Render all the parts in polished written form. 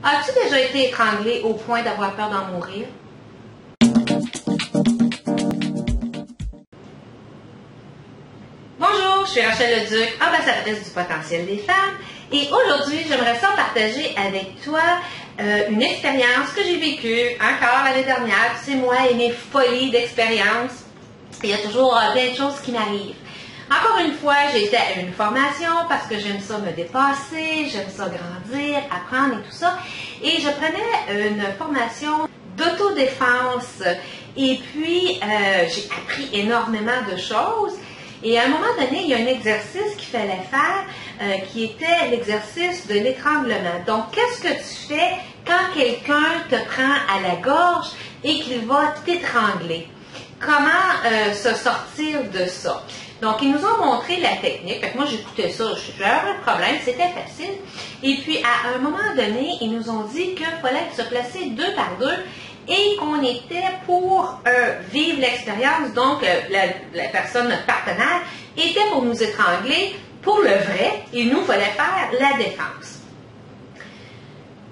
As-tu déjà été étranglé au point d'avoir peur d'en mourir? Bonjour, je suis Rachel Leduc, ambassadrice du potentiel des femmes, et aujourd'hui, j'aimerais ça partager avec toi une expérience que j'ai vécue encore l'année dernière. Tu sais, moi et mes folies d'expérience, il y a toujours plein de choses qui m'arrivent. Encore une fois, j'ai été à une formation parce que j'aime ça me dépasser, j'aime ça grandir, apprendre et tout ça. Et je prenais une formation d'autodéfense. Et puis, j'ai appris énormément de choses. Et à un moment donné, il y a un exercice qu'il fallait faire qui était l'exercice de l'étranglement. Donc, qu'est-ce que tu fais quand quelqu'un te prend à la gorge et qu'il va t'étrangler? Comment se sortir de ça? Donc, ils nous ont montré la technique. Fait que moi, j'écoutais ça, j'avais pas de problème, c'était facile. Et puis, à un moment donné, ils nous ont dit qu'il fallait se placer deux par deux et qu'on était pour vivre l'expérience. Donc, la personne, notre partenaire, était pour nous étrangler pour le vrai et nous, il fallait faire la défense.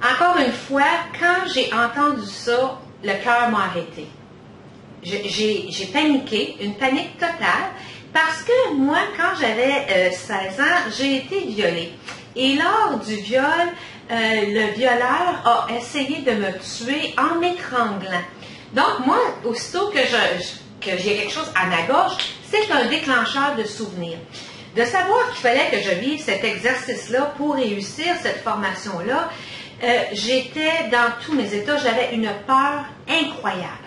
Encore une fois, quand j'ai entendu ça, le cœur m'a arrêté. J'ai paniqué, une panique totale, parce que moi, quand j'avais 16 ans, j'ai été violée. Et lors du viol, le violeur a essayé de me tuer en m'étranglant. Donc, moi, aussitôt que j'ai quelque chose à ma gorge, c'est un déclencheur de souvenirs. De savoir qu'il fallait que je vive cet exercice-là pour réussir cette formation-là, j'étais dans tous mes états, j'avais une peur incroyable.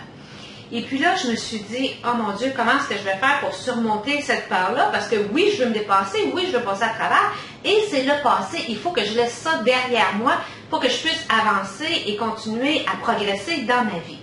Et puis là, je me suis dit, oh mon Dieu, comment est-ce que je vais faire pour surmonter cette peur-là? Parce que oui, je veux me dépasser, oui, je veux passer à travers, et c'est le passé. Il faut que je laisse ça derrière moi pour que je puisse avancer et continuer à progresser dans ma vie.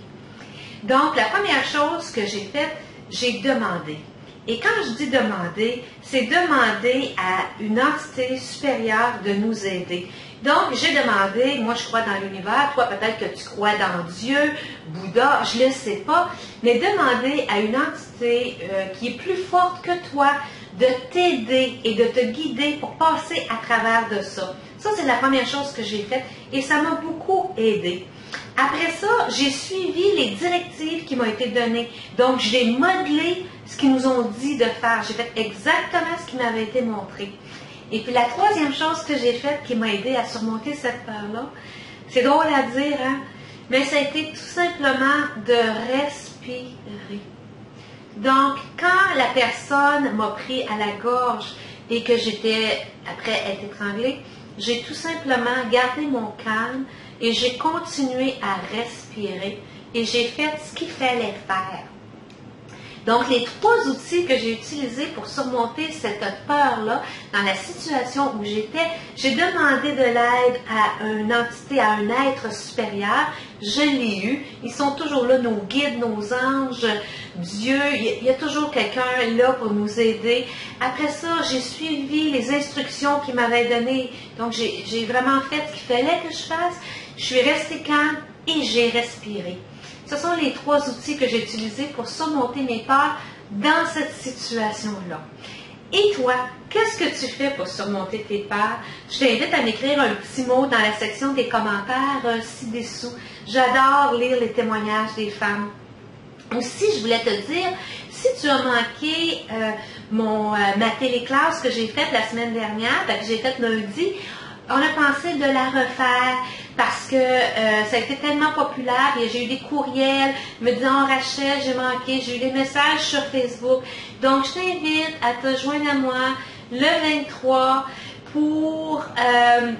Donc, la première chose que j'ai faite, j'ai demandé. Et quand je dis demander, c'est demander à une entité supérieure de nous aider. Donc, j'ai demandé, moi je crois dans l'univers, toi peut-être que tu crois dans Dieu, Bouddha, je ne le sais pas, mais demander à une entité qui est plus forte que toi de t'aider et de te guider pour passer à travers de ça. Ça, c'est la première chose que j'ai faite et ça m'a beaucoup aidé. Après ça, j'ai suivi les directives qui m'ont été données. Donc, j'ai modelé ce qu'ils nous ont dit de faire. J'ai fait exactement ce qui m'avait été montré. Et puis, la troisième chose que j'ai faite qui m'a aidé à surmonter cette peur-là, c'est drôle à dire, hein? Mais ça a été tout simplement de respirer. Donc, quand la personne m'a pris à la gorge et que j'étais, après être étranglée, j'ai tout simplement gardé mon calme et j'ai continué à respirer et j'ai fait ce qu'il fallait faire. Donc, les trois outils que j'ai utilisés pour surmonter cette peur-là, dans la situation où j'étais, j'ai demandé de l'aide à une entité, à un être supérieur. Je l'ai eu. Ils sont toujours là, nos guides, nos anges, Dieu. Il y a toujours quelqu'un là pour nous aider. Après ça, j'ai suivi les instructions qu'il m'avait données. Donc, j'ai vraiment fait ce qu'il fallait que je fasse. Je suis restée calme et j'ai respiré. Ce sont les trois outils que j'ai utilisés pour surmonter mes peurs dans cette situation-là. Et toi, qu'est-ce que tu fais pour surmonter tes peurs? Je t'invite à m'écrire un petit mot dans la section des commentaires ci-dessous. J'adore lire les témoignages des femmes. Aussi, je voulais te dire, si tu as manqué ma téléclasse que j'ai faite la semaine dernière, que j'ai faite lundi, on a pensé de la refaire parce que ça a été tellement populaire et j'ai eu des courriels me disant « Rachel, j'ai manqué », j'ai eu des messages sur Facebook. Donc, je t'invite à te joindre à moi le 23 pour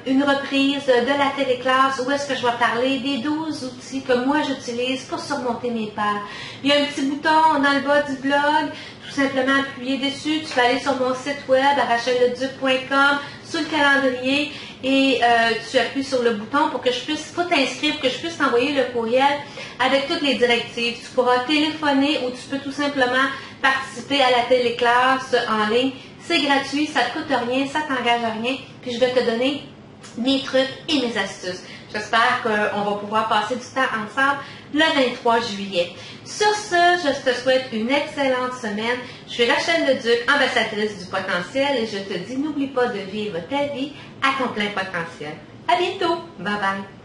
une reprise de la téléclasse où est-ce que je vais parler des 12 outils que moi j'utilise pour surmonter mes peurs. Il y a un petit bouton dans le bas du blog, tout simplement appuyer dessus. Tu vas aller sur mon site web à rachelleduc.com sous le calendrier et tu appuies sur le bouton pour que je puisse, faut t'inscrire, pour que je puisse t'envoyer le courriel avec toutes les directives. Tu pourras téléphoner ou tu peux tout simplement participer à la téléclasse en ligne. C'est gratuit, ça ne te coûte rien, ça ne t'engage à rien, puis je vais te donner mes trucs et mes astuces. J'espère qu'on va pouvoir passer du temps ensemble le 23 juillet. Sur ce, je te souhaite une excellente semaine. Je suis Rachel Leduc, ambassadrice du potentiel, et je te dis, n'oublie pas de vivre ta vie à ton plein potentiel. À bientôt! Bye bye!